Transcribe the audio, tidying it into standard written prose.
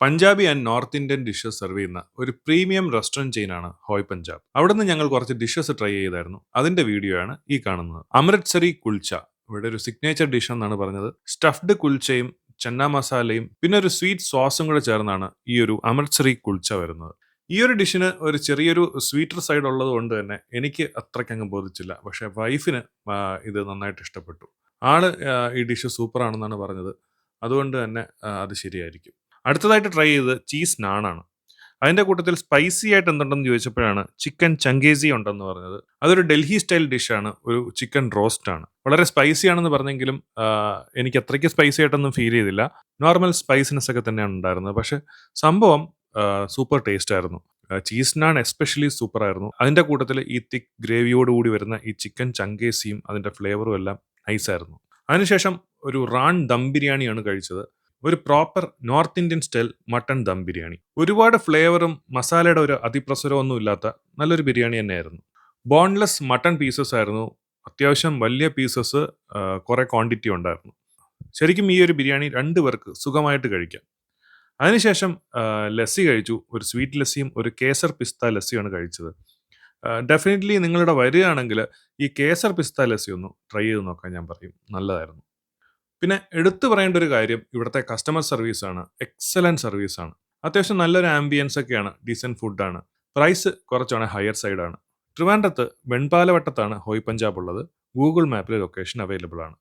Punjabi and north Indian dishes serve ചെയ്യുന്ന ഒരു premium restaurant ചെയിനാണ് ഹോയ് പഞ്ചാബ്. അവിടുന്ന് ഞങ്ങൾ കുറച്ച് ഡിഷസ് ട്രൈ ചെയ്തായിരുന്നു. അതിന്റെ വീഡിയോ ആണ് ഈ കാണുന്നത്. അമൃത്സറി കുൽച്ച ഇവിടെ ഒരു സിഗ്നേച്ചർ ഡിഷ് എന്നാണ് പറഞ്ഞത്. സ്റ്റഫ്ഡ് കുൽച്ചയും ചന്ന മസാലയും പിന്നെ ഒരു സ്വീറ്റ് സോസും കൂടെ ചേർന്നാണ് ഈ ഒരു അമൃത്സറി കുൽച്ച വരുന്നത്. ഈ ഒരു ഡിഷിന് ഒരു ചെറിയൊരു സ്വീറ്റർ സൈഡ് ഉള്ളത് കൊണ്ട് തന്നെ എനിക്ക് അത്രയ്ക്കങ്ങ് ബോധിച്ചില്ല. പക്ഷേ വൈഫിന് ഇത് നന്നായിട്ട് ഇഷ്ടപ്പെട്ടു. ആള് ഈ ഡിഷ് സൂപ്പർ ആണെന്നാണ് പറഞ്ഞത്. അതുകൊണ്ട് തന്നെ അത് ശരിയായിരിക്കും. അടുത്തതായിട്ട് ട്രൈ ചെയ്തത് ചീസ് നാണാണ്. അതിന്റെ കൂട്ടത്തിൽ സ്പൈസി ആയിട്ട് എന്തുണ്ടെന്ന് ചോദിച്ചപ്പോഴാണ് ചിക്കൻ ചങ്കേസി ഉണ്ടെന്ന് പറഞ്ഞത്. അതൊരു ഡൽഹി സ്റ്റൈൽ ഡിഷാണ്. ഒരു ചിക്കൻ റോസ്റ്റ് ആണ്. വളരെ സ്പൈസി ആണെന്ന് പറഞ്ഞെങ്കിലും എനിക്ക് അത്രയ്ക്ക് സ്പൈസി ആയിട്ടൊന്നും ഫീൽ ചെയ്തില്ല. നോർമൽ സ്പൈസിനെസ് ഒക്കെ തന്നെയാണ് ഉണ്ടായിരുന്നത്. പക്ഷെ സംഭവം സൂപ്പർ ടേസ്റ്റ് ആയിരുന്നു. ചീസ് നാൺ എസ്പെഷ്യലി സൂപ്പർ ആയിരുന്നു. അതിന്റെ കൂട്ടത്തിൽ ഈ തിക്ക് ഗ്രേവിയോട് കൂടി വരുന്ന ഈ ചിക്കൻ ചങ്കേസിയും അതിന്റെ ഫ്ലേവറും എല്ലാം നൈസായിരുന്നു. അതിനുശേഷം ഒരു റാൻ ദം ബിരിയാണിയാണ് കഴിച്ചത്. ഒരു proper north Indian style mutton dum biryani. ഒരുപാട് ഫ്ലേവറും മസാലയുടെ ഒരു അതിപ്രസരവും ഒന്നും ഇല്ലാത്ത നല്ലൊരു ബിരിയാണി തന്നെയായിരുന്നു. ബോൺലെസ് മട്ടൺ പീസസ് ആയിരുന്നു. അത്യാവശ്യം വലിയ പീസസ്, കുറെ ക്വാണ്ടിറ്റി ഉണ്ടായിരുന്നു. ശരിക്കും ഈ ഒരു ബിരിയാണി 2 പേർക്ക് സുഖമായിട്ട് കഴിക്കാം. അതിനുശേഷം ലസ്സി കഴിച്ചു. ഒരു സ്വീറ്റ് ലസ്സിയും ഒരു കേസർ പിസ്ത ലസ്സിയാണ് കഴിച്ചത്. ഡെഫിനറ്റ്ലി നിങ്ങളിവിടെ വരികയാണെങ്കിൽ ഈ കേസർ പിസ്ത ലസ്സി ഒന്ന് ട്രൈ ചെയ്ത് നോക്കാൻ ഞാൻ പറയും. നല്ലതായിരുന്നു. പിന്നെ എടുത്തു പറയേണ്ട ഒരു കാര്യം ഇവിടുത്തെ കസ്റ്റമർ സർവീസാണ്. എക്സലന്റ് സർവീസാണ്. അത്യാവശ്യം നല്ലൊരു ആംബിയൻസ് ഒക്കെയാണ്. ഡീസന്റ് ഫുഡാണ്. പ്രൈസ് കുറച്ചാണ് ഹയർ സൈഡാണ്. ട്രിവാൻഡ്രത്ത് വെൺപാലവട്ടത്താണ് ഹോയ് പഞ്ചാബ് ഉള്ളത്. ഗൂഗിൾ മാപ്പിൽ ലൊക്കേഷൻ അവൈലബിൾ ആണ്.